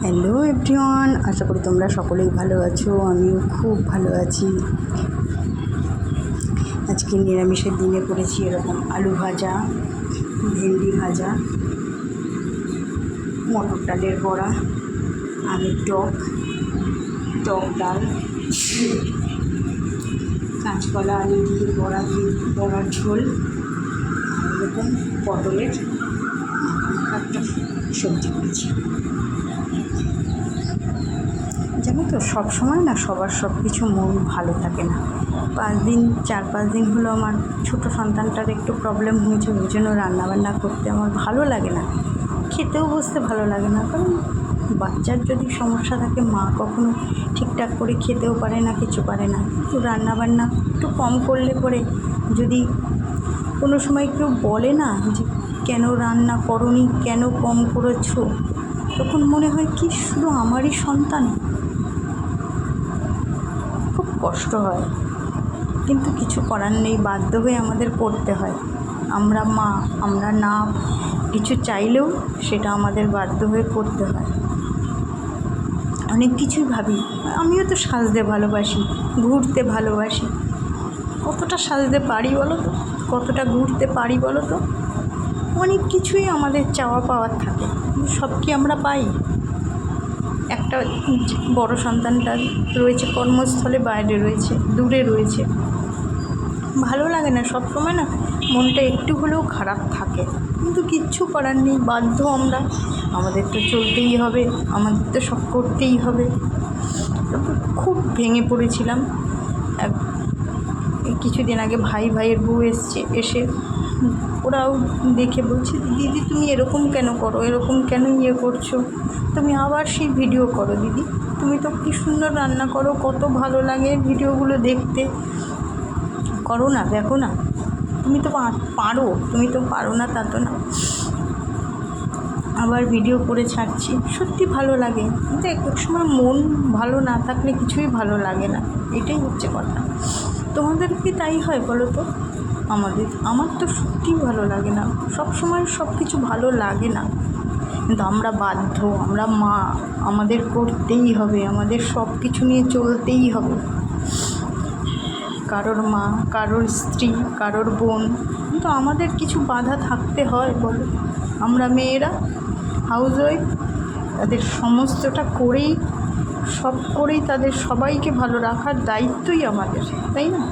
Hello everyone, আশা করি তোমরা সকলেই ভালো আছো। আমিও খুব ভালো আছি। আজকে নিরামিষের দিনে করেছি এরকম আলু ভাজা, ভেন্ডি ভাজা, মটর ডালের বড়া, আমের টক ডাল, কাঁচকলা আলু দিয়ে বড়ার ঝোল, এরকম পটলের একটা সবজি করেছি। জানো তো, সবসময় না সবার সব কিছু মন ভালো থাকে না। 4-5 দিন হলো আমার ছোটো সন্তানটার একটু প্রবলেম হয়েছে, ওই জন্য রান্নাবান্না করতে আমার ভালো লাগে না, খেতেও বসতে ভালো লাগে না। কারণ বাচ্চার যদি সমস্যা থাকে, মা কখনো ঠিকঠাক করে খেতেও পারে না, কিছু পারে না। তো রান্নাবান্না একটু কম করলে পরে, যদি কোনো সময় কেউ বলে না যে কেন রান্না করোনি, কেন কম করেছো, তখন মনে হয় কি শুধু আমারই সন্তান, খুব কষ্ট হয়। কিন্তু কিছু করার নেই, বাধ্য হয়ে আমাদের করতে হয়। আমরা মা, আমরা না কিছু চাইলেও সেটা আমাদের বাধ্য হয়ে করতে হয়। অনেক কিছুই ভাবি, আমিও তো সাজতে ভালোবাসি, ঘুরতে ভালোবাসি। কতটা সাজতে পারি বলো তো, কতটা ঘুরতে পারি বলো তো। অনেক কিছুই আমাদের চাওয়া পাওয়ার থাকে, সব কি আমরা পাই? একটা বড় সন্তানটা রয়েছে কর্মস্থলে, বাইরে রয়েছে, দূরে রয়েছে, ভালো লাগে না, সব সময় না মনটা একটু হলেও খারাপ থাকে। কিন্তু কিচ্ছু করার নেই, বাধ্য আমরা, আমাদের তো চলতেই হবে, আমাদের তো সব করতেই হবে। খুব ভেঙে পড়েছিলাম। কিছুদিন আগে ভাইয়ের বউ এসে ওরাও দেখে বলছে, দিদি তুমি এরকম কেন করো, এরকম কেন করছো, তুমি আবার সেই ভিডিও করো দিদি, তুমি তো কী সুন্দর রান্না করো, কত ভালো লাগে ভিডিওগুলো দেখতে, করো না, দেখো না, তুমি তো পারো, তুমি তো পারো না তা তো না। আবার ভিডিও করে ছাড়ছি, সত্যি ভালো লাগে। কিন্তু এক সময় মন ভালো না থাকলে কিছুই ভালো লাগে না, এটাই হচ্ছে কথা। তোমাদের কি তাই হয় বলো তো? আমার তো সত্যিই ভালো লাগে না, সব সময় সব কিছু ভালো লাগে না, কিন্তু আমরা বাধ্য, আমরা মা, আমাদের করতেই হবে, আমাদের সব কিছু নিয়ে চলতেই হবে। কারোর মা, কারোর স্ত্রী, কারোর বোন, কিন্তু আমাদের কিছু বাধা থাকতে হয় বলো। আমরা মেয়েরা হাউসওয়াইফ, তাদের সমস্তটা করেই তাদের সবাইকে ভালো রাখার দায়িত্বই আমাদের, তাই না?